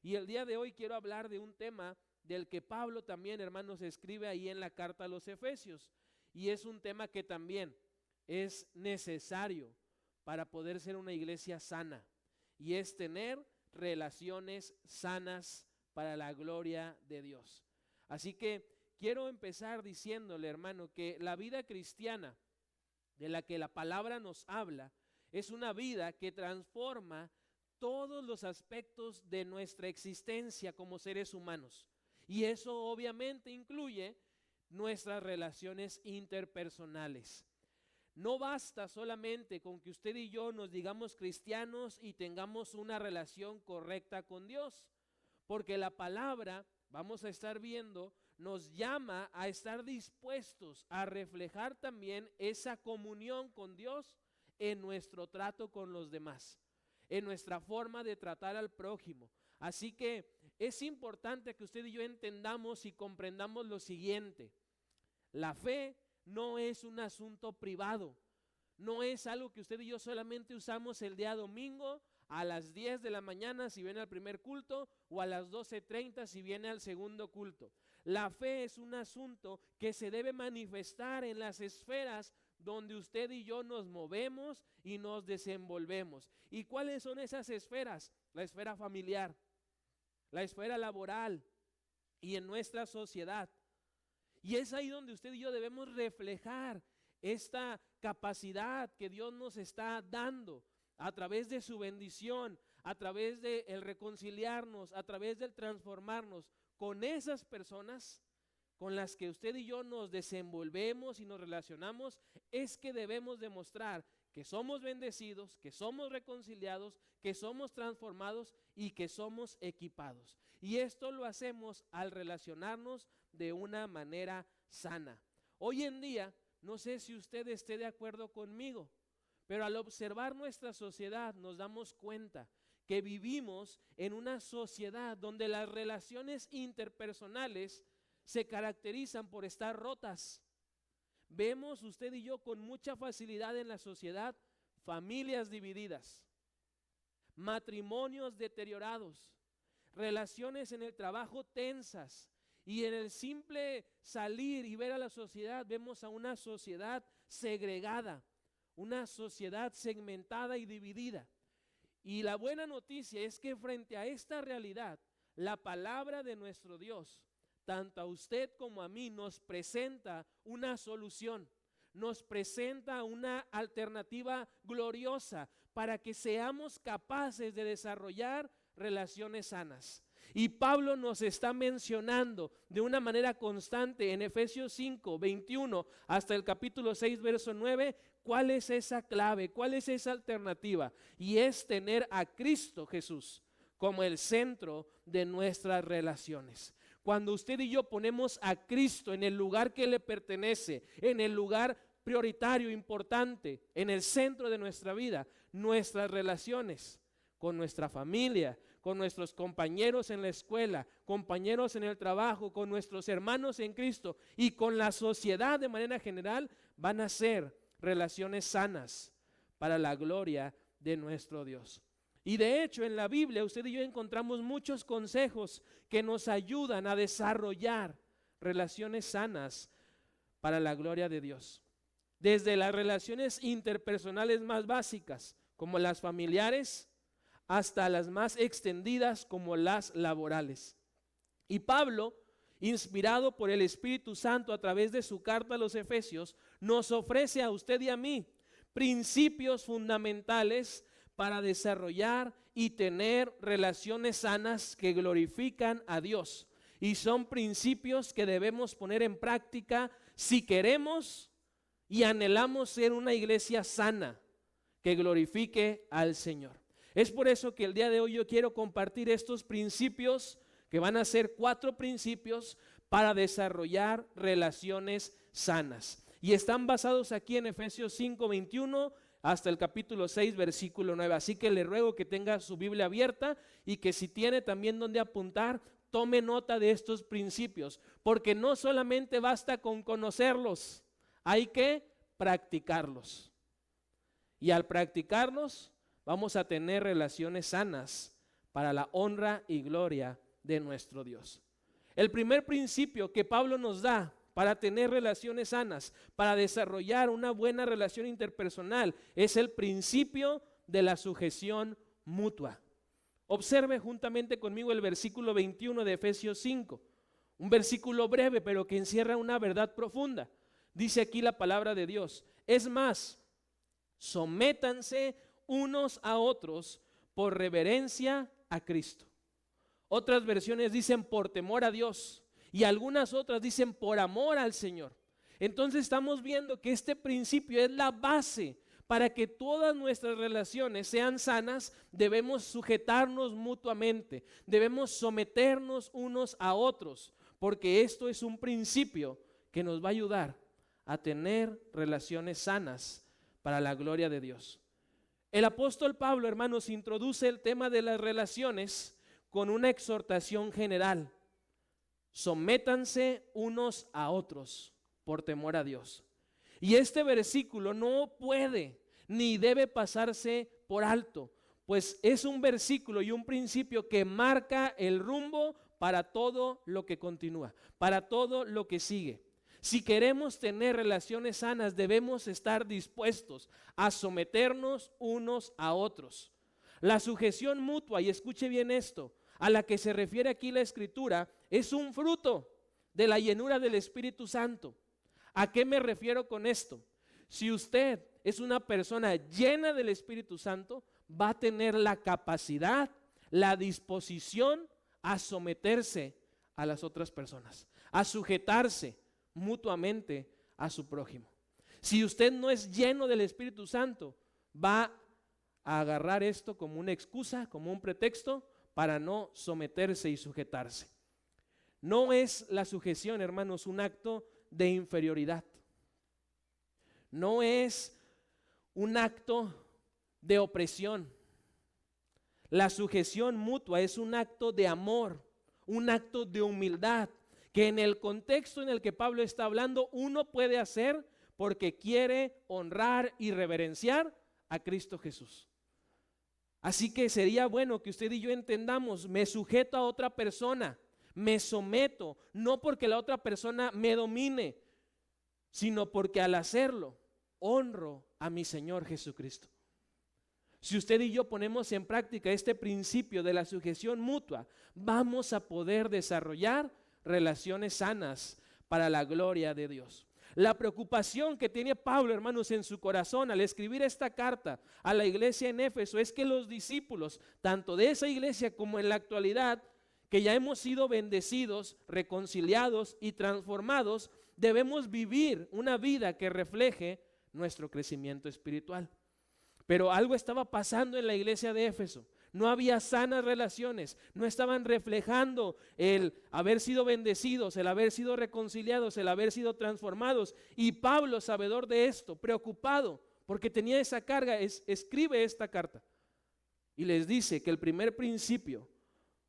Y el día de hoy quiero hablar de un tema del que Pablo también, hermanos, escribe ahí en la carta a los Efesios. Y es un tema que también es necesario para poder ser una iglesia sana. Y es tener relaciones sanas para la gloria de Dios. Así que quiero empezar diciéndole, hermano, que la vida cristiana de la que la palabra nos habla es una vida que transforma todos los aspectos de nuestra existencia como seres humanos. Y eso obviamente incluye nuestras relaciones interpersonales. No basta solamente con que usted y yo nos digamos cristianos y tengamos una relación correcta con Dios, porque la palabra, vamos a estar viendo, nos llama a estar dispuestos a reflejar también esa comunión con Dios en nuestro trato con los demás, en nuestra forma de tratar al prójimo. Así que es importante que usted y yo entendamos y comprendamos lo siguiente: la fe no es un asunto privado, no es algo que usted y yo solamente usamos el día domingo a las 10 de la mañana si viene al primer culto o a las 12:30 si viene al segundo culto. La fe es un asunto que se debe manifestar en las esferas donde usted y yo nos movemos y nos desenvolvemos. ¿Y cuáles son esas esferas? La esfera familiar, la esfera laboral y en nuestra sociedad. Y es ahí donde usted y yo debemos reflejar esta capacidad que Dios nos está dando a través de su bendición, a través de el reconciliarnos, a través del transformarnos con esas personas con las que usted y yo nos desenvolvemos y nos relacionamos. Es que debemos demostrar que somos bendecidos, que somos reconciliados, que somos transformados y que somos equipados. Y esto lo hacemos al relacionarnos de una manera sana. Hoy en día, no sé si usted esté de acuerdo conmigo, pero al observar nuestra sociedad nos damos cuenta que vivimos en una sociedad donde las relaciones interpersonales se caracterizan por estar rotas. Vemos usted y yo con mucha facilidad en la sociedad familias divididas, matrimonios deteriorados, relaciones en el trabajo tensas, y en el simple salir y ver a la sociedad vemos a una sociedad segregada, una sociedad segmentada y dividida. Y la buena noticia es que frente a esta realidad, la palabra de nuestro Dios, tanto a usted como a mí, nos presenta una solución, nos presenta una alternativa gloriosa para que seamos capaces de desarrollar relaciones sanas. Y Pablo nos está mencionando de una manera constante en Efesios 5, 21 hasta el capítulo 6, verso 9, cuál es esa clave, cuál es esa alternativa. Y es tener a Cristo Jesús como el centro de nuestras relaciones. Cuando usted y yo ponemos a Cristo en el lugar que le pertenece, en el lugar prioritario, importante, en el centro de nuestra vida, nuestras relaciones con nuestra familia, con nuestros compañeros en la escuela, compañeros en el trabajo, con nuestros hermanos en Cristo y con la sociedad de manera general, van a ser relaciones sanas para la gloria de nuestro Dios. Y de hecho en la Biblia usted y yo encontramos muchos consejos que nos ayudan a desarrollar relaciones sanas para la gloria de Dios. Desde las relaciones interpersonales más básicas, como las familiares, hasta las más extendidas como las laborales. Y Pablo, inspirado por el Espíritu Santo a través de su carta a los Efesios, nos ofrece a usted y a mí principios fundamentales para desarrollar y tener relaciones sanas que glorifican a Dios. Y son principios que debemos poner en práctica si queremos y anhelamos ser una iglesia sana que glorifique al Señor. Es por eso que el día de hoy yo quiero compartir estos principios, que van a ser 4 principios para desarrollar relaciones sanas. Y están basados aquí en Efesios 5, 21 hasta el capítulo 6, versículo 9. Así que le ruego que tenga su Biblia abierta y que si tiene también donde apuntar, tome nota de estos principios, porque no solamente basta con conocerlos, hay que practicarlos. Y al practicarlos, vamos a tener relaciones sanas para la honra y gloria de nuestro Dios. El primer principio que Pablo nos da para tener relaciones sanas, para desarrollar una buena relación interpersonal, es el principio de la sujeción mutua. Observe juntamente conmigo el versículo 21 de Efesios 5, un versículo breve pero que encierra una verdad profunda. Dice aquí la palabra de Dios: es más, sométanse unos a otros por reverencia a Cristo. Otras versiones dicen por temor a Dios y algunas otras dicen por amor al Señor. Entonces estamos viendo que este principio es la base para que todas nuestras relaciones sean sanas. Debemos sujetarnos mutuamente, debemos someternos unos a otros, porque esto es un principio que nos va a ayudar a tener relaciones sanas para la gloria de Dios. El apóstol Pablo, hermanos, introduce el tema de las relaciones con una exhortación general: sométanse unos a otros por temor a Dios. Y este versículo no puede ni debe pasarse por alto, pues es un versículo y un principio que marca el rumbo para todo lo que continúa, para todo lo que sigue. Si queremos tener relaciones sanas, debemos estar dispuestos a someternos unos a otros. La sujeción mutua, y escuche bien esto, a la que se refiere aquí la Escritura, es un fruto de la llenura del Espíritu Santo. ¿A qué me refiero con esto? Si usted es una persona llena del Espíritu Santo, va a tener la capacidad, la disposición a someterse a las otras personas, a sujetarse mutuamente a su prójimo. Si usted no es lleno del Espíritu Santo, va a agarrar esto como una excusa, como un pretexto para no someterse y sujetarse. No es la sujeción, hermanos, un acto de inferioridad. No es un acto de opresión. La sujeción mutua es un acto de amor, un acto de humildad, que en el contexto en el que Pablo está hablando, uno puede hacer porque quiere honrar y reverenciar a Cristo Jesús. Así que sería bueno que usted y yo entendamos: me sujeto a otra persona, me someto, no porque la otra persona me domine, sino porque al hacerlo honro a mi Señor Jesucristo. Si usted y yo ponemos en práctica este principio de la sujeción mutua, vamos a poder desarrollar relaciones sanas para la gloria de Dios. La preocupación que tiene Pablo, hermanos, en su corazón al escribir esta carta a la iglesia en Éfeso es que los discípulos, tanto de esa iglesia como en la actualidad, que ya hemos sido bendecidos, reconciliados y transformados, debemos vivir una vida que refleje nuestro crecimiento espiritual. Pero algo estaba pasando en la iglesia de Éfeso. No había sanas relaciones, no estaban reflejando el haber sido bendecidos, el haber sido reconciliados, el haber sido transformados. Y Pablo, sabedor de esto, preocupado porque tenía esa carga, escribe esta carta y les dice que el primer principio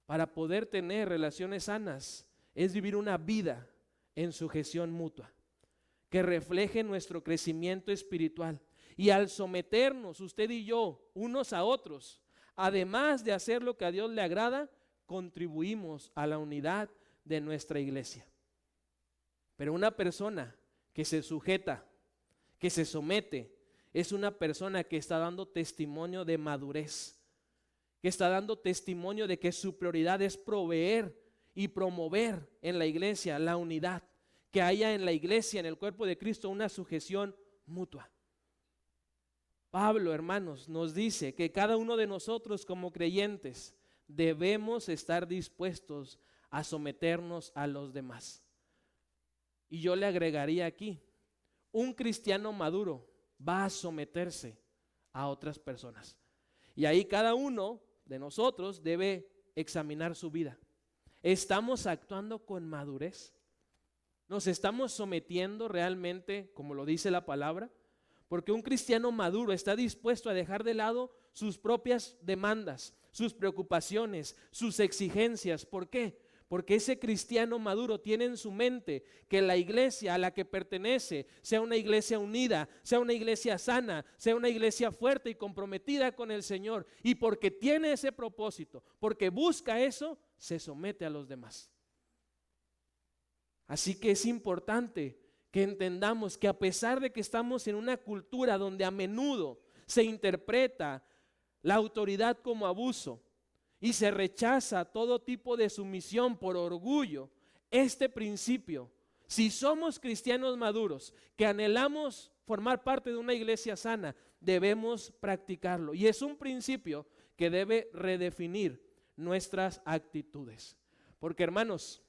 para poder tener relaciones sanas es vivir una vida en sujeción mutua, que refleje nuestro crecimiento espiritual. Y al someternos usted y yo unos a otros, además de hacer lo que a Dios le agrada, contribuimos a la unidad de nuestra iglesia. Pero una persona que se sujeta, que se somete, es una persona que está dando testimonio de madurez, que está dando testimonio de que su prioridad es proveer y promover en la iglesia la unidad, que haya en la iglesia, en el cuerpo de Cristo, una sujeción mutua. Pablo, hermanos, nos dice que cada uno de nosotros como creyentes debemos estar dispuestos a someternos a los demás. Y yo le agregaría aquí, un cristiano maduro va a someterse a otras personas. Y ahí cada uno de nosotros debe examinar su vida. ¿Estamos actuando con madurez? ¿Nos estamos sometiendo realmente, como lo dice la palabra? Porque un cristiano maduro está dispuesto a dejar de lado sus propias demandas, sus preocupaciones, sus exigencias. ¿Por qué? porque ese cristiano maduro tiene en su mente que la iglesia a la que pertenece sea una iglesia unida, sea una iglesia sana, sea una iglesia fuerte y comprometida con el Señor. Y porque tiene ese propósito, porque busca eso, se somete a los demás. Así que es importante que entendamos que a pesar de que estamos en una cultura donde a menudo se interpreta la autoridad como abuso y se rechaza todo tipo de sumisión por orgullo, este principio, si somos cristianos maduros que anhelamos formar parte de una iglesia sana, debemos practicarlo. Y es un principio que debe redefinir nuestras actitudes. Porque, hermanos,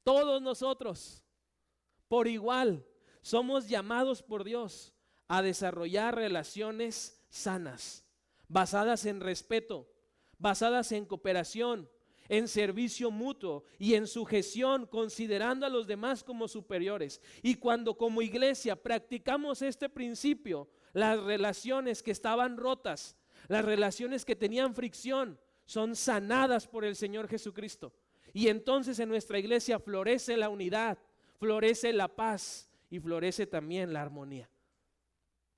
todos nosotros por igual somos llamados por Dios a desarrollar relaciones sanas, basadas en respeto, basadas en cooperación, en servicio mutuo y en sujeción, considerando a los demás como superiores. Y cuando como iglesia practicamos este principio, las relaciones que estaban rotas, las relaciones que tenían fricción, son sanadas por el Señor Jesucristo. Y entonces en nuestra iglesia florece la unidad, florece la paz y florece también la armonía.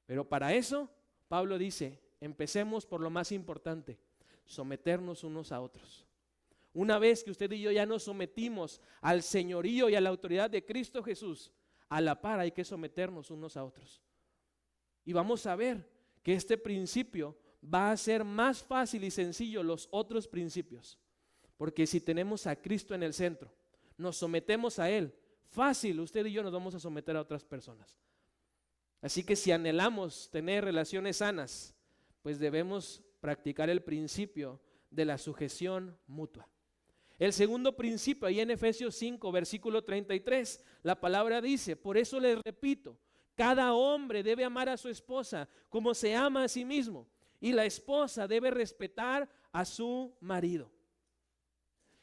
Pero para eso, Pablo dice, empecemos por lo más importante, someternos unos a otros. Una vez que usted y yo ya nos sometimos al señorío y a la autoridad de Cristo Jesús, a la par hay que someternos unos a otros. Y vamos a ver que este principio va a ser más fácil y sencillo los otros principios. Porque si tenemos a Cristo en el centro, nos sometemos a Él, fácil usted y yo nos vamos a someter a otras personas. Así que si anhelamos tener relaciones sanas, pues debemos practicar el principio de la sujeción mutua. El segundo principio, ahí en Efesios 5, versículo 33, la palabra dice, por eso les repito, cada hombre debe amar a su esposa como se ama a sí mismo, y la esposa debe respetar a su marido.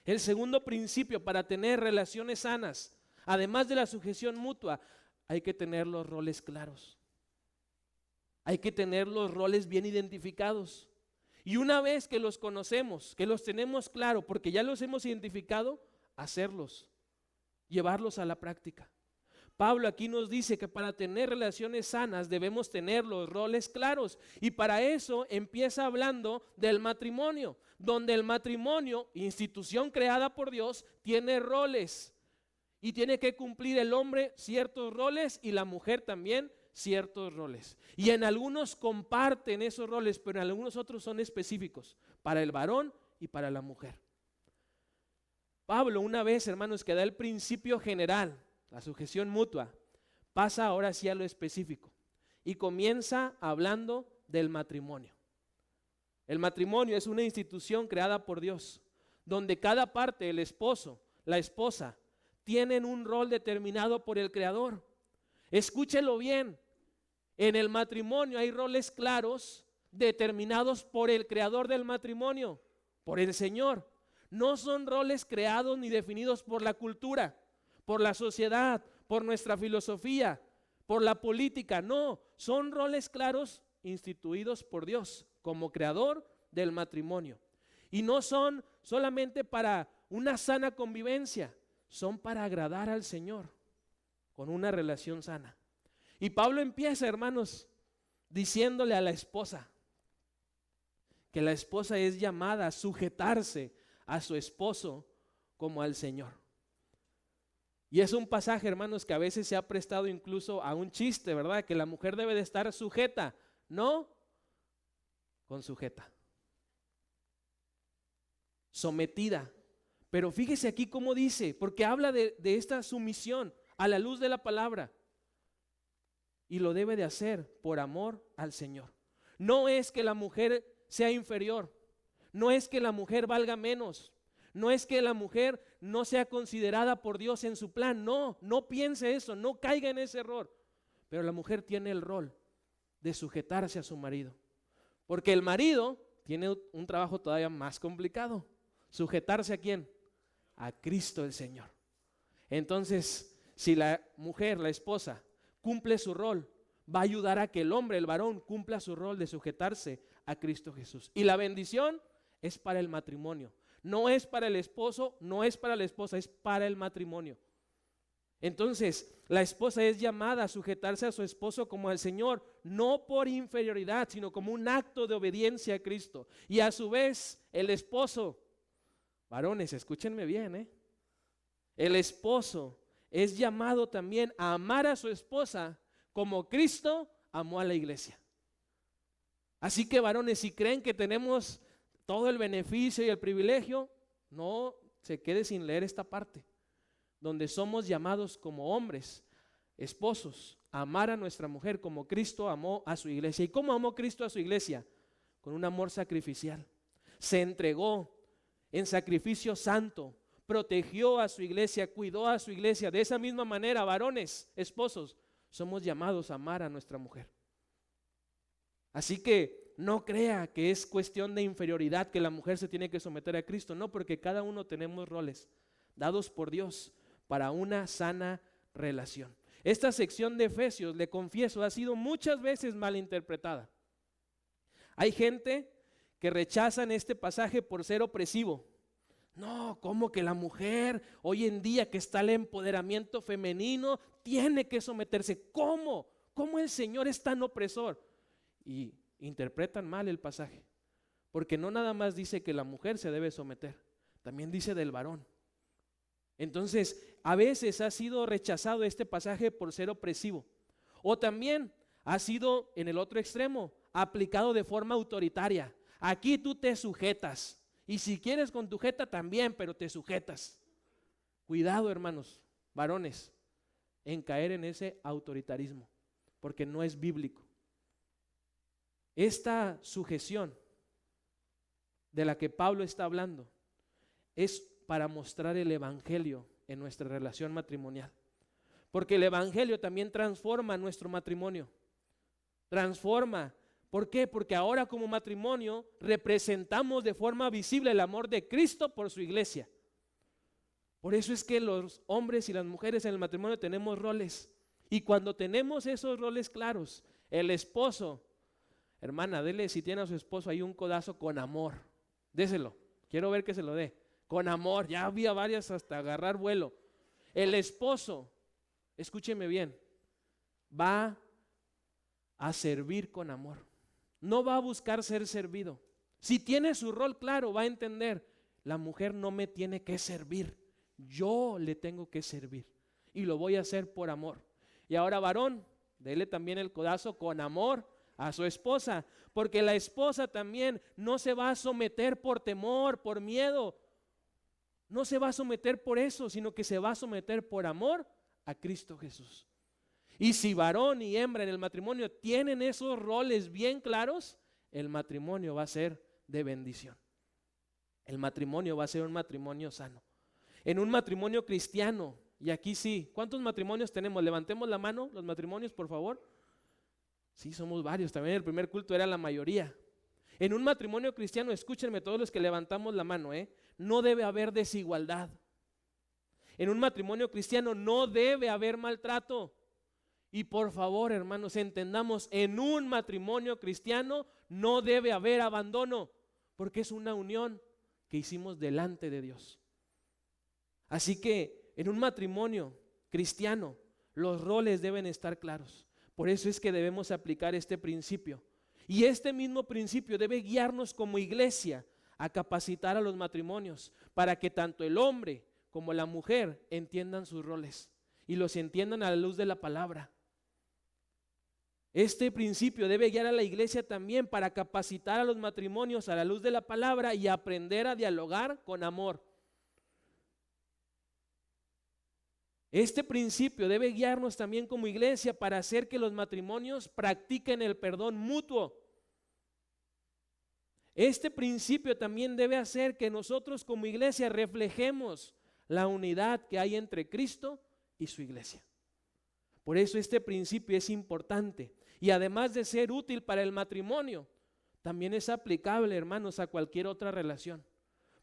El segundo principio para tener relaciones sanas, además de la sujeción mutua, hay que tener los roles claros. Hay que tener los roles bien identificados. Y una vez que los conocemos, que los tenemos claro, porque ya los hemos identificado, hacerlos, llevarlos a la práctica. Pablo aquí nos dice que para tener relaciones sanas debemos tener los roles claros. Y para eso empieza hablando del matrimonio, donde el matrimonio, institución creada por Dios, tiene roles. Y tiene que cumplir el hombre ciertos roles y la mujer también ciertos roles. Y en algunos comparten esos roles, pero en algunos otros son específicos para el varón y para la mujer. Pablo, una vez, hermanos, que da el principio general, la sujeción mutua, pasa ahora sí a lo específico y comienza hablando del matrimonio. El matrimonio es una institución creada por Dios, donde cada parte, el esposo, la esposa, tienen un rol determinado por el Creador. Escúchelo bien, en el matrimonio hay roles claros determinados por el Creador del matrimonio, por el Señor. No son roles creados ni definidos por la cultura, por la sociedad, por nuestra filosofía, por la política. No, son roles claros instituidos por Dios como creador del matrimonio. Y no son solamente para una sana convivencia, son para agradar al Señor con una relación sana. Y Pablo empieza, hermanos, diciéndole a la esposa que la esposa es llamada a sujetarse a su esposo como al Señor. Y es un pasaje, hermanos, que a veces se ha prestado incluso a un chiste, ¿verdad? Que la mujer debe de estar sujeta, no con sujeta, sometida. Pero fíjese aquí cómo dice, porque habla de esta sumisión a la luz de la palabra. Y lo debe de hacer por amor al Señor. No es que la mujer sea inferior, no es que la mujer valga menos, no es que la mujer no sea considerada por Dios en su plan. No, no piense eso, no caiga en ese error. Pero la mujer tiene el rol de sujetarse a su marido, porque el marido tiene un trabajo todavía más complicado. ¿Sujetarse a quién? A Cristo el Señor. Entonces, si la mujer, la esposa, cumple su rol, va a ayudar a que el hombre, el varón, cumpla su rol de sujetarse a Cristo Jesús. Y la bendición es para el matrimonio. No es para el esposo, no es para la esposa, es para el matrimonio. Entonces, la esposa es llamada a sujetarse a su esposo como al Señor, no por inferioridad, sino como un acto de obediencia a Cristo. Y a su vez, el esposo, varones, escúchenme bien, el esposo es llamado también a amar a su esposa como Cristo amó a la iglesia. Así que, varones, si creen que tenemos todo el beneficio y el privilegio, no se quede sin leer esta parte, donde somos llamados como hombres, esposos, a amar a nuestra mujer como Cristo amó a su iglesia. ¿Y cómo amó Cristo a su iglesia? Con un amor sacrificial. Se entregó en sacrificio santo, protegió a su iglesia, cuidó a su iglesia. De esa misma manera, varones, esposos, somos llamados a amar a nuestra mujer. Así que no crea que es cuestión de inferioridad que la mujer se tiene que someter a Cristo. No, porque cada uno tenemos roles dados por Dios para una sana relación. Esta sección de Efesios, le confieso, ha sido muchas veces malinterpretada. Hay gente que rechazan este pasaje por ser opresivo. No, ¿cómo que la mujer hoy en día que está el empoderamiento femenino tiene que someterse? ¿Cómo? ¿Cómo el Señor es tan opresor? Y interpretan mal el pasaje, porque no nada más dice que la mujer se debe someter, también dice del varón. Entonces, a veces ha sido rechazado este pasaje por ser opresivo, o también ha sido en el otro extremo, aplicado de forma autoritaria. Aquí tú te sujetas, y si quieres con tu jeta también, pero te sujetas. Cuidado, hermanos, varones, en caer en ese autoritarismo, porque no es bíblico. Esta sujeción de la que Pablo está hablando es para mostrar el evangelio en nuestra relación matrimonial, porque el evangelio también transforma nuestro matrimonio, transforma. ¿Por qué? Porque ahora como matrimonio representamos de forma visible el amor de Cristo por su iglesia. Por eso es que los hombres y las mujeres en el matrimonio tenemos roles, y cuando tenemos esos roles claros, el esposo, hermana, dele, si tiene a su esposo ahí un codazo con amor, déselo, quiero ver que se lo dé, con amor. Ya había varias hasta agarrar vuelo. El esposo, escúcheme bien, va a servir con amor, no va a buscar ser servido. Si tiene su rol claro, va a entender, la mujer no me tiene que servir, yo le tengo que servir, y lo voy a hacer por amor. Y ahora, varón, dele también el codazo con amor a su esposa, porque la esposa también no se va a someter por temor, por miedo, no se va a someter por eso, sino que se va a someter por amor a Cristo Jesús. Y si varón y hembra en el matrimonio tienen esos roles bien claros, el matrimonio va a ser de bendición. El matrimonio va a ser un matrimonio sano. En un matrimonio cristiano, y aquí sí, ¿cuántos matrimonios tenemos? Levantemos la mano, los matrimonios, por favor. Sí, somos varios, también el primer culto era la mayoría. En un matrimonio cristiano, escúchenme todos los que levantamos la mano, no debe haber desigualdad. En un matrimonio cristiano no debe haber maltrato. Y por favor, hermanos, entendamos, en un matrimonio cristiano no debe haber abandono, porque es una unión que hicimos delante de Dios. Así que en un matrimonio cristiano los roles deben estar claros. Por eso es que debemos aplicar este principio. Y este mismo principio debe guiarnos como iglesia a capacitar a los matrimonios para que tanto el hombre como la mujer entiendan sus roles y los entiendan a la luz de la palabra. Este principio debe guiar a la iglesia también para capacitar a los matrimonios a la luz de la palabra y aprender a dialogar con amor. Este principio debe guiarnos también como iglesia para hacer que los matrimonios practiquen el perdón mutuo. Este principio también debe hacer que nosotros como iglesia reflejemos la unidad que hay entre Cristo y su iglesia. Por eso este principio es importante y además de ser útil para el matrimonio, también es aplicable, hermanos, a cualquier otra relación.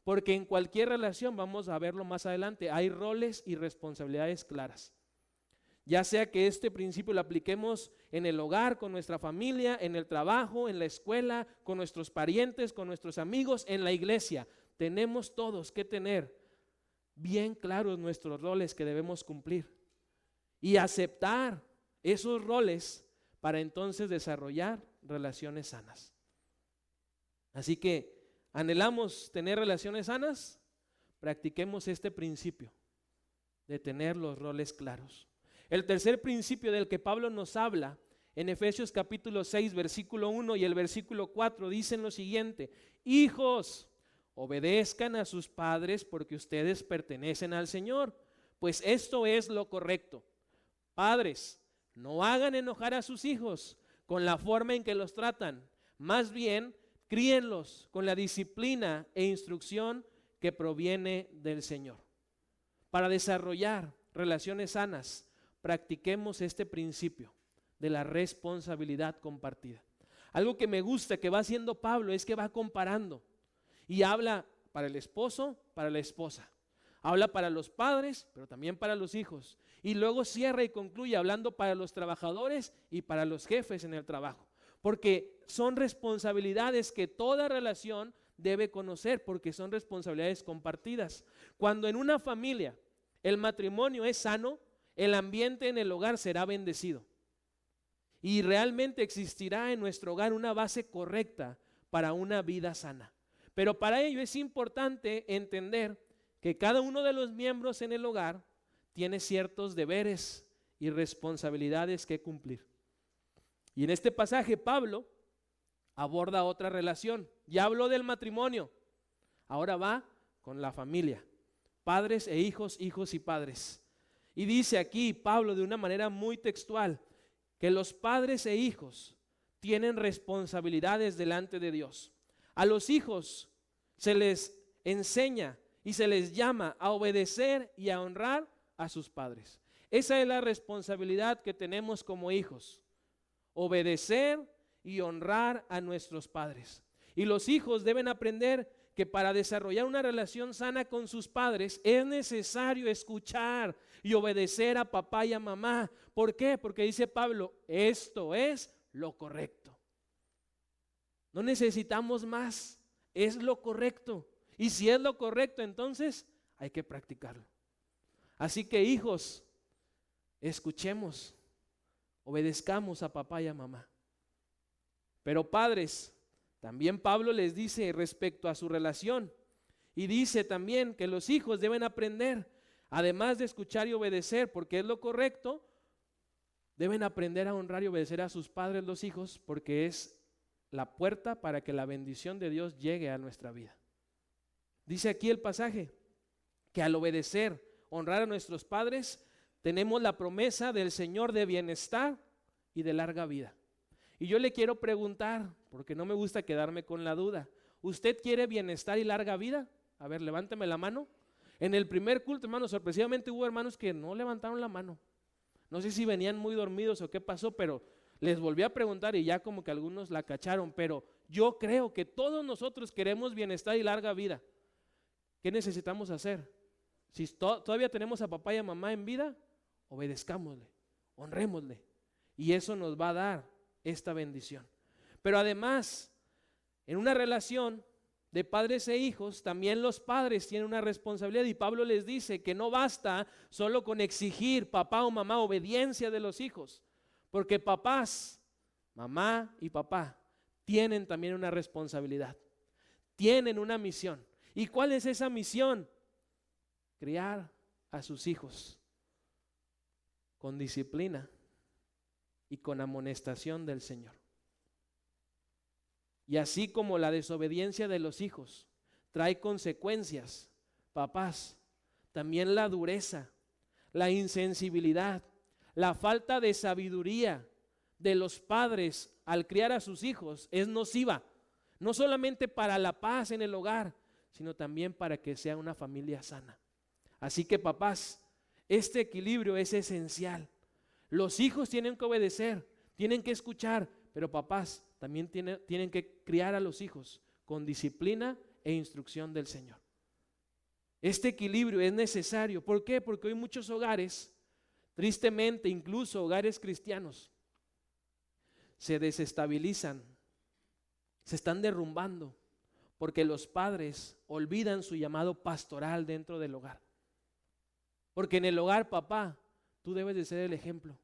Porque en cualquier relación, vamos a verlo más adelante, hay roles y responsabilidades claras. Ya sea que este principio lo apliquemos en el hogar, con nuestra familia, en el trabajo, en la escuela, con nuestros parientes, con nuestros amigos, en la iglesia. tenemos todos que tener bien claros nuestros roles que debemos cumplir y aceptar esos roles para entonces desarrollar relaciones sanas. Así que anhelamos tener relaciones sanas, practiquemos este principio de tener los roles claros. El tercer principio del que Pablo nos habla en Efesios capítulo 6, versículo 1 y el versículo 4 dicen lo siguiente: hijos, obedezcan a sus padres porque ustedes pertenecen al Señor, pues esto es lo correcto. Padres, no hagan enojar a sus hijos con la forma en que los tratan, más bien críenlos con la disciplina e instrucción que proviene del Señor. Para desarrollar relaciones sanas, practiquemos este principio de la responsabilidad compartida. Algo que me gusta que va haciendo Pablo es que va comparando y habla para el esposo, para la esposa. Habla para los padres, pero también para los hijos. Y luego cierra y concluye hablando para los trabajadores y para los jefes en el trabajo. Porque son responsabilidades que toda relación debe conocer, porque son responsabilidades compartidas. Cuando en una familia el matrimonio es sano, el ambiente en el hogar será bendecido. Y realmente existirá en nuestro hogar una base correcta para una vida sana. Pero para ello es importante entender que cada uno de los miembros en el hogar tiene ciertos deberes y responsabilidades que cumplir. Y en este pasaje Pablo aborda otra relación. Ya habló del matrimonio, ahora va con la familia, padres e hijos, hijos y padres. Y dice aquí Pablo de una manera muy textual que los padres e hijos tienen responsabilidades delante de Dios. A los hijos se les enseña y se les llama a obedecer y a honrar a sus padres. Esa es la responsabilidad que tenemos como hijos: obedecer y honrar a nuestros padres. Y los hijos deben aprender que para desarrollar una relación sana con sus padres es necesario escuchar y obedecer a papá y a mamá. ¿Por qué? Porque dice Pablo, esto es lo correcto. No necesitamos más, es lo correcto. Y si es lo correcto, entonces hay que practicarlo. Así que hijos, escuchemos, obedezcamos a papá y a mamá. Pero padres, también Pablo les dice respecto a su relación, y dice también que los hijos deben aprender, además de escuchar y obedecer porque es lo correcto, deben aprender a honrar y obedecer a sus padres los hijos, porque es la puerta para que la bendición de Dios llegue a nuestra vida. Dice aquí el pasaje que al obedecer, honrar a nuestros padres, tenemos la promesa del Señor de bienestar y de larga vida. Y yo le quiero preguntar, porque no me gusta quedarme con la duda, ¿usted quiere bienestar y larga vida? A ver, levánteme la mano. En el primer culto, hermanos, sorpresivamente hubo hermanos que no levantaron la mano. No sé si venían muy dormidos o qué pasó, pero les volví a preguntar y ya como que algunos la cacharon. Pero yo creo que todos nosotros queremos bienestar y larga vida. ¿Qué necesitamos hacer? Si todavía tenemos a papá y a mamá en vida, obedezcámosle, honrémosle, y eso nos va a dar esta bendición. Pero además, en una relación de padres e hijos, también los padres tienen una responsabilidad, y Pablo les dice que no basta solo con exigir papá o mamá obediencia de los hijos, porque papás, mamá y papá tienen también una responsabilidad, tienen una misión. ¿Y cuál es esa misión? Criar a sus hijos con disciplina y con amonestación del Señor. Y así como la desobediencia de los hijos trae consecuencias, papás, también la dureza, la insensibilidad, la falta de sabiduría de los padres al criar a sus hijos es nociva, no solamente para la paz en el hogar, sino también para que sea una familia sana. Así que papás, este equilibrio es esencial. Los hijos tienen que obedecer, tienen que escuchar, pero papás también tienen que criar a los hijos con disciplina e instrucción del Señor. Este equilibrio es necesario. ¿Por qué? Porque hoy muchos hogares, tristemente incluso hogares cristianos, se desestabilizan, se están derrumbando porque los padres olvidan su llamado pastoral dentro del hogar. Porque en el hogar, papá, tú debes de ser el ejemplo,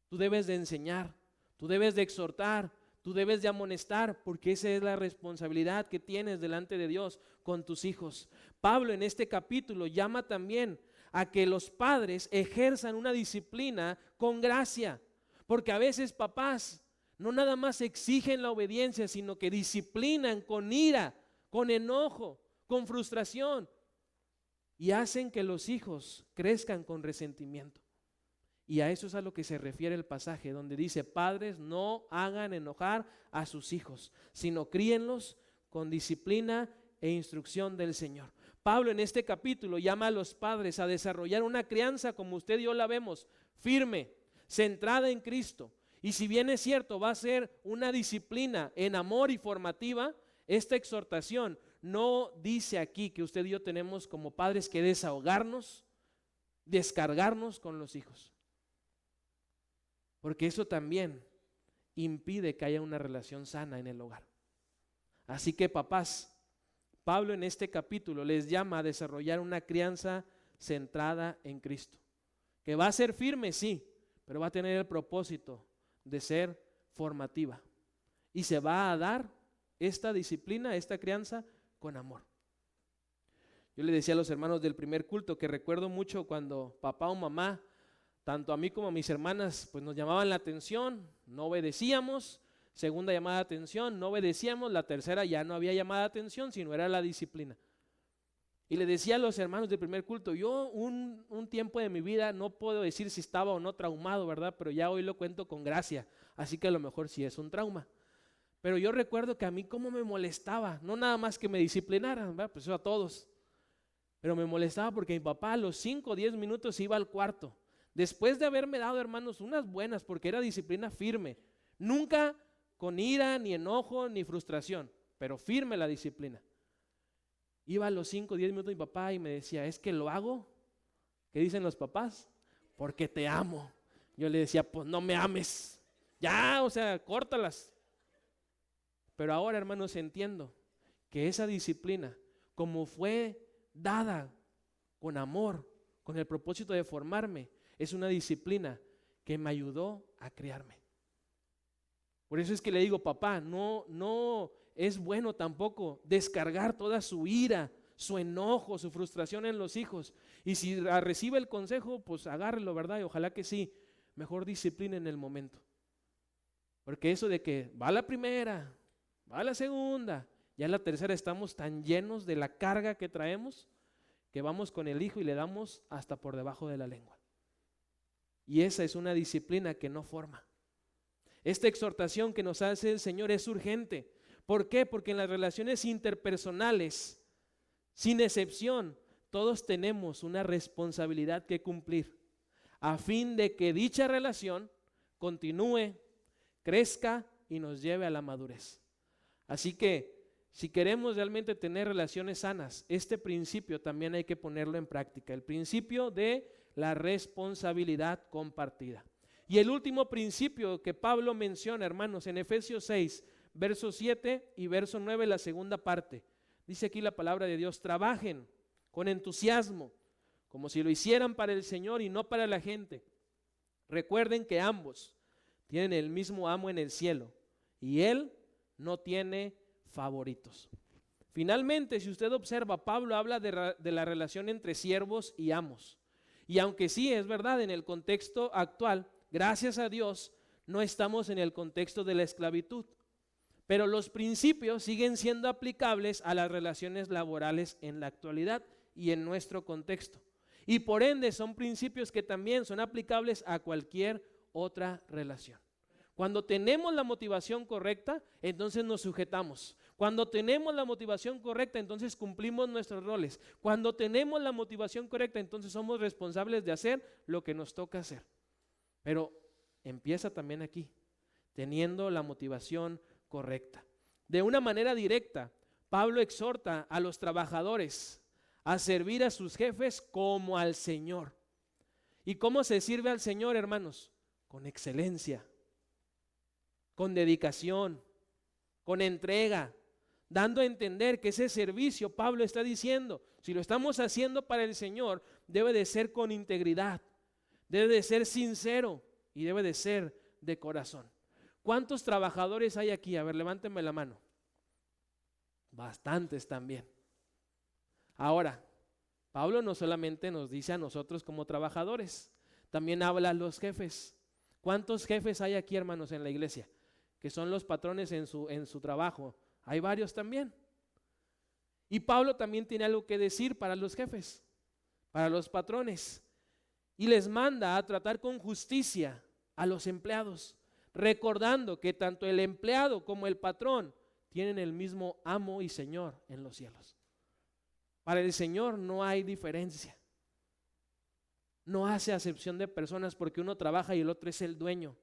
tú debes de enseñar, tú debes de exhortar, tú debes de amonestar, porque esa es la responsabilidad que tienes delante de Dios con tus hijos. Pablo en este capítulo llama también a que los padres ejerzan una disciplina con gracia, porque a veces papás no nada más exigen la obediencia, sino que disciplinan con ira, con enojo, con frustración, y hacen que los hijos crezcan con resentimiento. Y a eso es a lo que se refiere el pasaje, donde dice: padres, no hagan enojar a sus hijos, sino críenlos con disciplina e instrucción del Señor. Pablo en este capítulo llama a los padres a desarrollar una crianza, como usted y yo la vemos, firme, centrada en Cristo. Y si bien es cierto, va a ser una disciplina en amor y formativa, esta exhortación no dice aquí que usted y yo tenemos como padres que desahogarnos, descargarnos con los hijos, porque eso también impide que haya una relación sana en el hogar. Así que papás, Pablo en este capítulo les llama a desarrollar una crianza centrada en Cristo, que va a ser firme, sí, pero va a tener el propósito de ser formativa, y se va a dar esta disciplina, esta crianza con amor. Yo le decía a los hermanos del primer culto que recuerdo mucho cuando papá o mamá, tanto a mí como a mis hermanas, pues nos llamaban la atención, no obedecíamos. Segunda llamada de atención, no obedecíamos. La tercera ya no había llamada de atención, sino era la disciplina. Y le decía a los hermanos del primer culto, yo un tiempo de mi vida no puedo decir si estaba o no traumado, ¿verdad? Pero ya hoy lo cuento con gracia, así que a lo mejor sí es un trauma. Pero yo recuerdo que a mí cómo me molestaba, no nada más que me disciplinaran, ¿verdad? Pues eso a todos. Pero me molestaba porque mi papá a los 5 o 10 minutos iba al cuarto, después de haberme dado, hermanos, unas buenas, porque era disciplina firme, nunca con ira, ni enojo, ni frustración, pero firme la disciplina. Iba a los 5 o 10 minutos mi papá y me decía, es que lo hago, ¿qué dicen los papás? Porque te amo. Yo le decía, pues no me ames, ya, o sea, córtalas. Pero ahora, hermanos, entiendo que esa disciplina, como fue dada con amor, con el propósito de formarme, es una disciplina que me ayudó a criarme. Por eso es que le digo, papá, no es bueno tampoco descargar toda su ira, su enojo, su frustración en los hijos. Y si recibe el consejo, pues agárrelo, ¿verdad? Y ojalá que sí, mejor disciplina en el momento. Porque eso de que va la primera, va la segunda, ya en la tercera estamos tan llenos de la carga que traemos, que vamos con el hijo y le damos hasta por debajo de la lengua. Y esa es una disciplina que no forma. Esta exhortación que nos hace el Señor es urgente. ¿Por qué? Porque en las relaciones interpersonales, sin excepción, todos tenemos una responsabilidad que cumplir a fin de que dicha relación continúe, crezca y nos lleve a la madurez. Así que si queremos realmente tener relaciones sanas, este principio también hay que ponerlo en práctica, el principio de la responsabilidad compartida. Y el último principio que Pablo menciona, hermanos, en Efesios 6, verso 7 y verso 9, la segunda parte, dice aquí la palabra de Dios: trabajen con entusiasmo, como si lo hicieran para el Señor y no para la gente. Recuerden que ambos tienen el mismo amo en el cielo y Él no tiene favoritos. Finalmente, si usted observa, Pablo habla de la relación entre siervos y amos. Y aunque sí es verdad, en el contexto actual, gracias a Dios, no estamos en el contexto de la esclavitud, pero los principios siguen siendo aplicables a las relaciones laborales en la actualidad y en nuestro contexto. Y por ende son principios que también son aplicables a cualquier otra relación. Cuando tenemos la motivación correcta, entonces nos sujetamos. Cuando tenemos la motivación correcta, entonces cumplimos nuestros roles. Cuando tenemos la motivación correcta, entonces somos responsables de hacer lo que nos toca hacer. Pero empieza también aquí, teniendo la motivación correcta. De una manera directa, Pablo exhorta a los trabajadores a servir a sus jefes como al Señor. ¿Y cómo se sirve al Señor, hermanos? Con excelencia, con dedicación, con entrega, dando a entender que ese servicio, Pablo está diciendo, si lo estamos haciendo para el Señor, debe de ser con integridad, debe de ser sincero y debe de ser de corazón. ¿Cuántos trabajadores hay aquí? A ver, levántenme la mano. Bastantes también. Ahora, Pablo no solamente nos dice a nosotros como trabajadores, también habla a los jefes. ¿Cuántos jefes hay aquí, hermanos, en la iglesia? Que son los patrones en su trabajo. Hay varios también. Y Pablo también tiene algo que decir para los jefes, para los patrones. Y les manda a tratar con justicia a los empleados, recordando que tanto el empleado como el patrón tienen el mismo amo y Señor en los cielos. Para el Señor no hay diferencia. No hace acepción de personas porque uno trabaja y el otro es el dueño.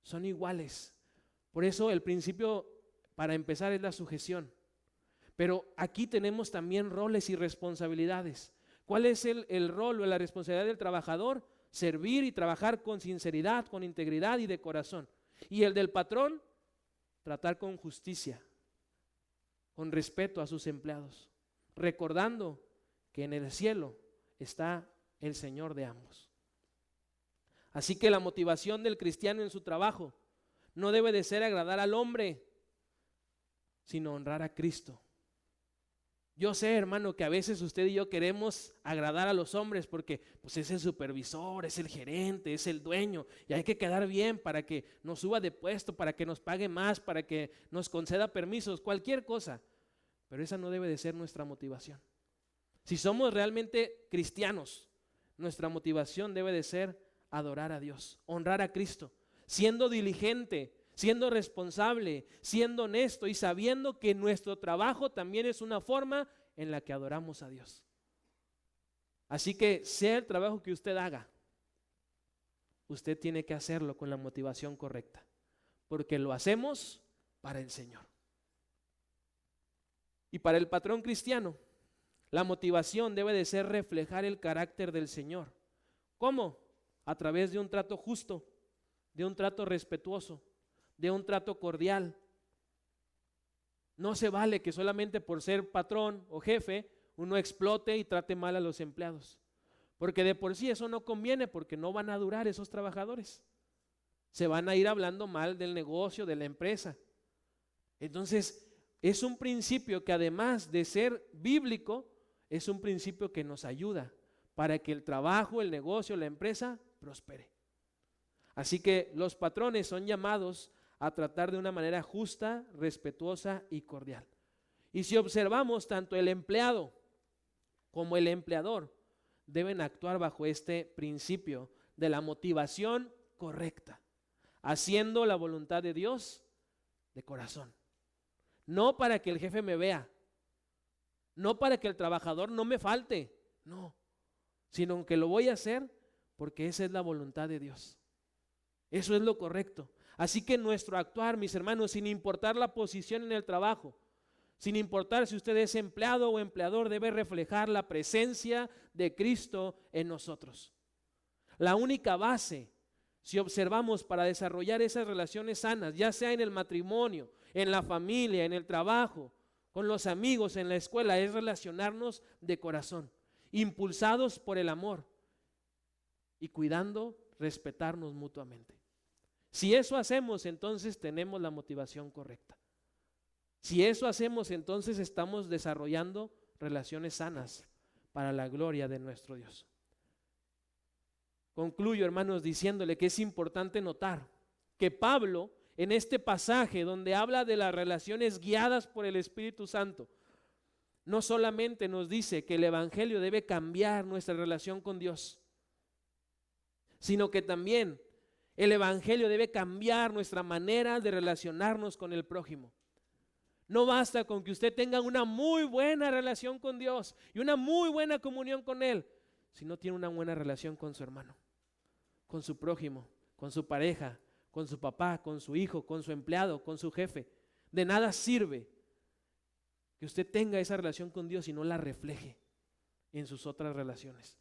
Son iguales. Por eso el principio para empezar es la sujeción. Pero aquí tenemos también roles y responsabilidades. ¿Cuál es el rol o la responsabilidad del trabajador? Servir y trabajar con sinceridad, con integridad y de corazón. Y el del patrón, tratar con justicia, con respeto a sus empleados, recordando que en el cielo está el Señor de ambos. Así que la motivación del cristiano en su trabajo no debe de ser agradar al hombre, sino honrar a Cristo. Yo sé, hermano, que a veces usted y yo queremos agradar a los hombres porque pues es el supervisor, es el gerente, es el dueño y hay que quedar bien para que nos suba de puesto, para que nos pague más, para que nos conceda permisos, cualquier cosa. Pero esa no debe de ser nuestra motivación. Si somos realmente cristianos, nuestra motivación debe de ser adorar a Dios, honrar a Cristo, siendo diligente, siendo responsable, siendo honesto y sabiendo que nuestro trabajo también es una forma en la que adoramos a Dios. Así que sea el trabajo que usted haga, usted tiene que hacerlo con la motivación correcta, porque lo hacemos para el Señor. Y para el patrón cristiano, la motivación debe de ser reflejar el carácter del Señor. ¿Cómo? A través de un trato justo, de un trato respetuoso, de un trato cordial. No se vale que solamente por ser patrón o jefe uno explote y trate mal a los empleados, porque de por sí eso no conviene, porque no van a durar esos trabajadores. Se van a ir hablando mal del negocio, de la empresa. Entonces, es un principio que además de ser bíblico, es un principio que nos ayuda para que el trabajo, el negocio, la empresa prospere. Así que los patrones son llamados a tratar de una manera justa, respetuosa y cordial. Y si observamos, tanto el empleado como el empleador deben actuar bajo este principio de la motivación correcta, haciendo la voluntad de Dios de corazón. No para que el jefe me vea, no para que el trabajador no me falte, no, sino que lo voy a hacer porque esa es la voluntad de Dios. Eso es lo correcto. Así que nuestro actuar, mis hermanos, sin importar la posición en el trabajo, sin importar si usted es empleado o empleador, debe reflejar la presencia de Cristo en nosotros. La única base, si observamos, para desarrollar esas relaciones sanas, ya sea en el matrimonio, en la familia, en el trabajo, con los amigos, en la escuela, es relacionarnos de corazón, impulsados por el amor y cuidando, respetarnos mutuamente. Si eso hacemos, entonces tenemos la motivación correcta. Si eso hacemos, entonces estamos desarrollando relaciones sanas para la gloria de nuestro Dios. Concluyo, hermanos, diciéndole que es importante notar que Pablo, en este pasaje donde habla de las relaciones guiadas por el Espíritu Santo, no solamente nos dice que el Evangelio debe cambiar nuestra relación con Dios, sino que también el Evangelio debe cambiar nuestra manera de relacionarnos con el prójimo. No basta con que usted tenga una muy buena relación con Dios y una muy buena comunión con Él, si no tiene una buena relación con su hermano, con su prójimo, con su pareja, con su papá, con su hijo, con su empleado, con su jefe. De nada sirve que usted tenga esa relación con Dios y no la refleje en sus otras relaciones.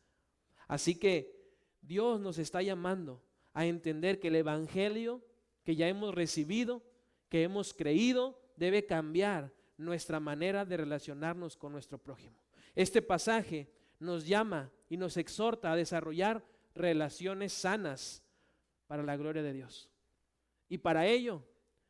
Así que Dios nos está llamando a entender que el Evangelio que ya hemos recibido, que hemos creído, debe cambiar nuestra manera de relacionarnos con nuestro prójimo. Este pasaje nos llama y nos exhorta a desarrollar relaciones sanas para la gloria de Dios. Y para ello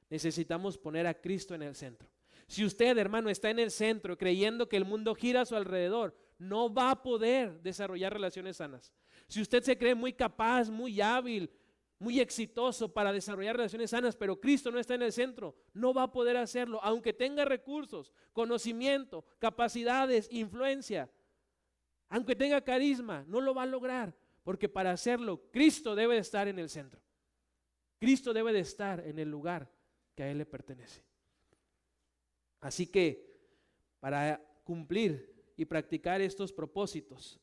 necesitamos poner a Cristo en el centro. Si usted, hermano, está en el centro creyendo que el mundo gira a su alrededor, no va a poder desarrollar relaciones sanas. Si usted se cree muy capaz, muy hábil, muy exitoso para desarrollar relaciones sanas, pero Cristo no está en el centro, no va a poder hacerlo, aunque tenga recursos, conocimiento, capacidades, influencia, aunque tenga carisma, no lo va a lograr, porque para hacerlo, Cristo debe de estar en el centro. Cristo debe de estar en el lugar que a Él le pertenece. Así que para cumplir y practicar estos propósitos,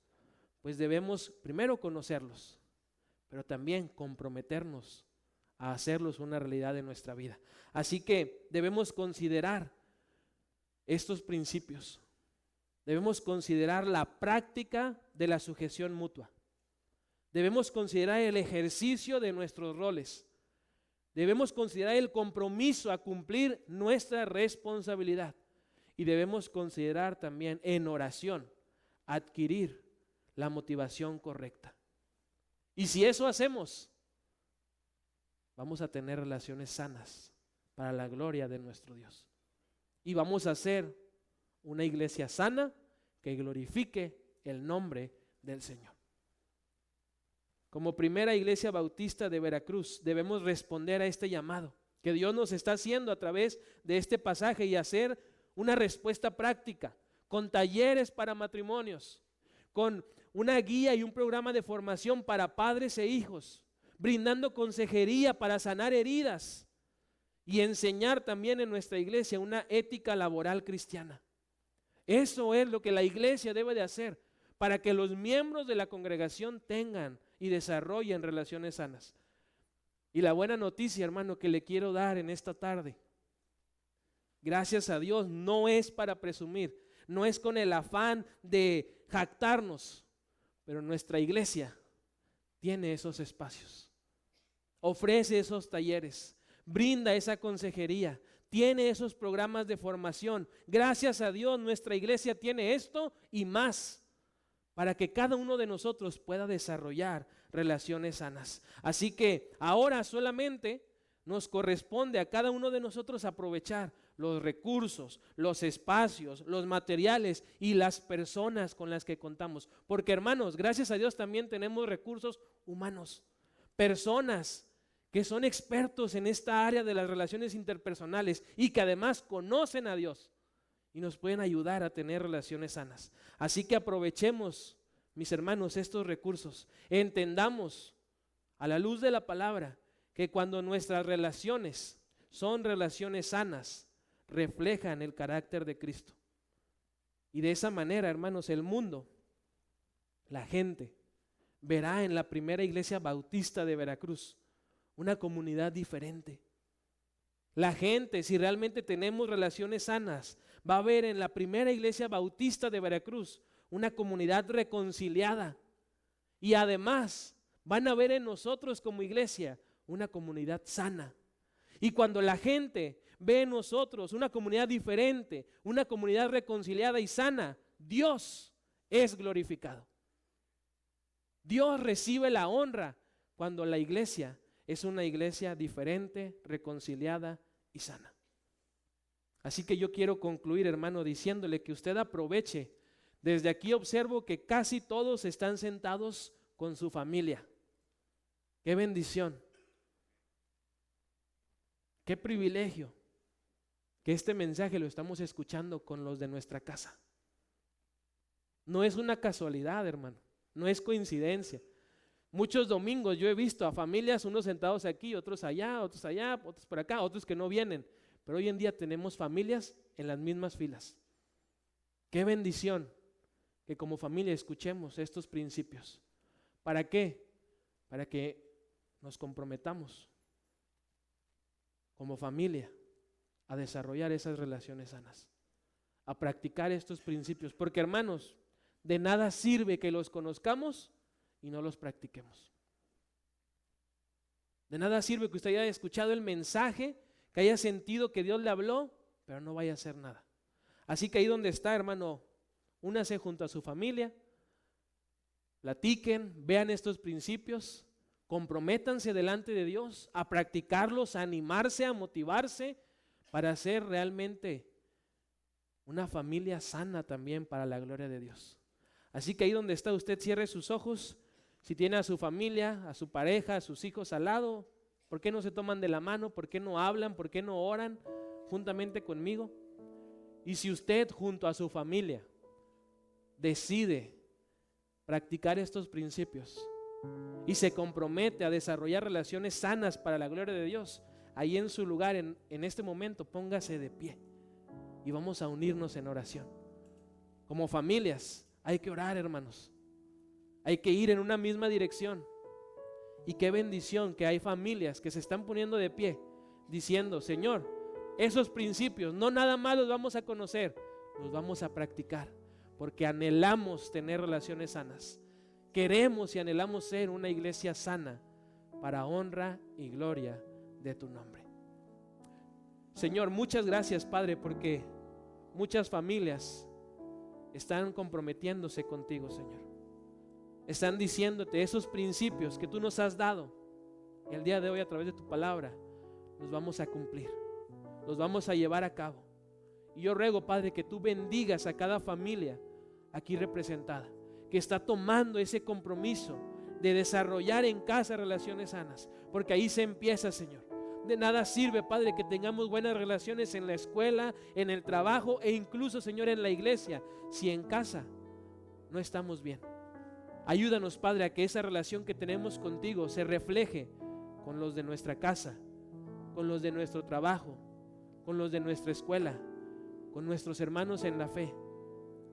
pues debemos primero conocerlos, pero también comprometernos a hacerlos una realidad en nuestra vida. Así que debemos considerar estos principios. Debemos considerar la práctica de la sujeción mutua. Debemos considerar el ejercicio de nuestros roles. Debemos considerar el compromiso a cumplir nuestra responsabilidad. Y debemos considerar también en oración adquirir la motivación correcta. Y si eso hacemos, vamos a tener relaciones sanas para la gloria de nuestro Dios. Y vamos a ser una iglesia sana que glorifique el nombre del Señor. Como primera iglesia bautista de Veracruz, debemos responder a este llamado que Dios nos está haciendo a través de este pasaje y hacer una respuesta práctica, con talleres para matrimonios, con una guía y un programa de formación para padres e hijos, brindando consejería para sanar heridas y enseñar también en nuestra iglesia una ética laboral cristiana. Eso es lo que la iglesia debe de hacer para que los miembros de la congregación tengan y desarrollen relaciones sanas. Y la buena noticia, hermano, que le quiero dar en esta tarde, gracias a Dios, no es para presumir, no es con el afán de jactarnos, pero nuestra iglesia tiene esos espacios, ofrece esos talleres, brinda esa consejería, tiene esos programas de formación. Gracias a Dios, nuestra iglesia tiene esto y más, para que cada uno de nosotros pueda desarrollar relaciones sanas. Así que ahora solamente nos corresponde a cada uno de nosotros aprovechar los recursos, los espacios, los materiales y las personas con las que contamos. Porque, hermanos, gracias a Dios también tenemos recursos humanos, personas que son expertos en esta área de las relaciones interpersonales y que además conocen a Dios y nos pueden ayudar a tener relaciones sanas. Así que aprovechemos, mis hermanos, estos recursos. Entendamos a la luz de la palabra que cuando nuestras relaciones son relaciones sanas, reflejan el carácter de Cristo. Y de esa manera, hermanos, el mundo, la gente, verá en la primera iglesia bautista de Veracruz una comunidad diferente. La gente, si realmente tenemos relaciones sanas, va a ver en la primera iglesia bautista de Veracruz una comunidad reconciliada. Y además van a ver en nosotros como iglesia una comunidad sana. Y cuando la gente ve en nosotros una comunidad diferente, una comunidad reconciliada y sana, Dios es glorificado. Dios recibe la honra cuando la iglesia es una iglesia diferente, reconciliada y sana. Así que yo quiero concluir, hermano, diciéndole que usted aproveche. Desde aquí observo que casi todos están sentados con su familia. ¡Qué bendición! ¡Qué privilegio! Que este mensaje lo estamos escuchando con los de nuestra casa. No es una casualidad, hermano, no es coincidencia. Muchos domingos yo he visto a familias, unos sentados aquí, otros allá, otros por acá, otros que no vienen. Pero hoy en día tenemos familias en las mismas filas. ¡Qué bendición! Que como familia escuchemos estos principios. ¿Para qué? Para que nos comprometamos como familia a desarrollar esas relaciones sanas, a practicar estos principios. Porque, hermanos, de nada sirve que los conozcamos y no los practiquemos. De nada sirve que usted haya escuchado el mensaje, que haya sentido que Dios le habló, pero no vaya a hacer nada. Así que ahí donde está, hermano, únase junto a su familia, platiquen, vean estos principios, comprométanse delante de Dios a practicarlos, a animarse, a motivarse para ser realmente una familia sana también para la gloria de Dios. Así que ahí donde está usted, cierre sus ojos. Si tiene a su familia, a su pareja, a sus hijos al lado, ¿por qué no se toman de la mano? ¿Por qué no hablan? ¿Por qué no oran juntamente conmigo? Y si usted junto a su familia decide practicar estos principios y se compromete a desarrollar relaciones sanas para la gloria de Dios, ahí en su lugar, en este momento, póngase de pie y vamos a unirnos en oración. Como familias hay que orar, hermanos, hay que ir en una misma dirección. Y qué bendición que hay familias que se están poniendo de pie diciendo: Señor, esos principios no nada más los vamos a conocer, los vamos a practicar, porque anhelamos tener relaciones sanas. Queremos y anhelamos ser una iglesia sana para honra y gloria de tu nombre. Señor, muchas gracias, Padre, porque muchas familias están comprometiéndose contigo, Señor. Están diciéndote esos principios que tú nos has dado. El día de hoy, a través de tu palabra, los vamos a cumplir, los vamos a llevar a cabo. Y yo ruego, Padre, que tú bendigas a cada familia aquí representada, que está tomando ese compromiso de desarrollar en casa relaciones sanas, porque ahí se empieza, Señor. De nada sirve, Padre, que tengamos buenas relaciones en la escuela, en el trabajo e incluso, Señor, en la iglesia, si en casa no estamos bien. Ayúdanos, Padre, a que esa relación que tenemos contigo se refleje con los de nuestra casa, con los de nuestro trabajo, con los de nuestra escuela, con nuestros hermanos en la fe.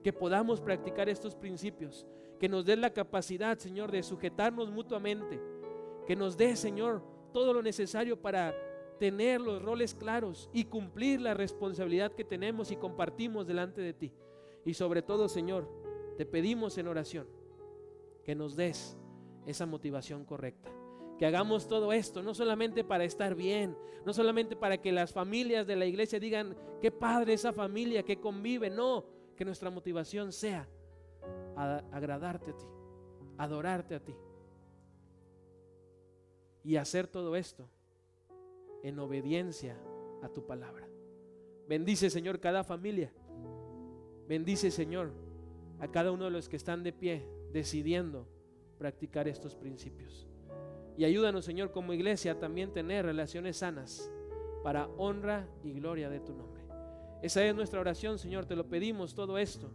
Que podamos practicar estos principios, que nos des la capacidad, Señor, de sujetarnos mutuamente, que nos dé, Señor, todo lo necesario para tener los roles claros y cumplir la responsabilidad que tenemos y compartimos delante de ti. Y sobre todo, Señor, te pedimos en oración que nos des esa motivación correcta, que hagamos todo esto no solamente para estar bien, no solamente para que las familias de la iglesia digan qué padre esa familia que convive, no, que nuestra motivación sea agradarte a ti, adorarte a ti y hacer todo esto en obediencia a tu palabra. Bendice, Señor, cada familia. Bendice, Señor, a cada uno de los que están de pie decidiendo practicar estos principios. Y ayúdanos, Señor, como iglesia a también tener relaciones sanas para honra y gloria de tu nombre. Esa es nuestra oración, Señor, te lo pedimos todo esto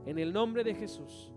en el nombre de Jesús.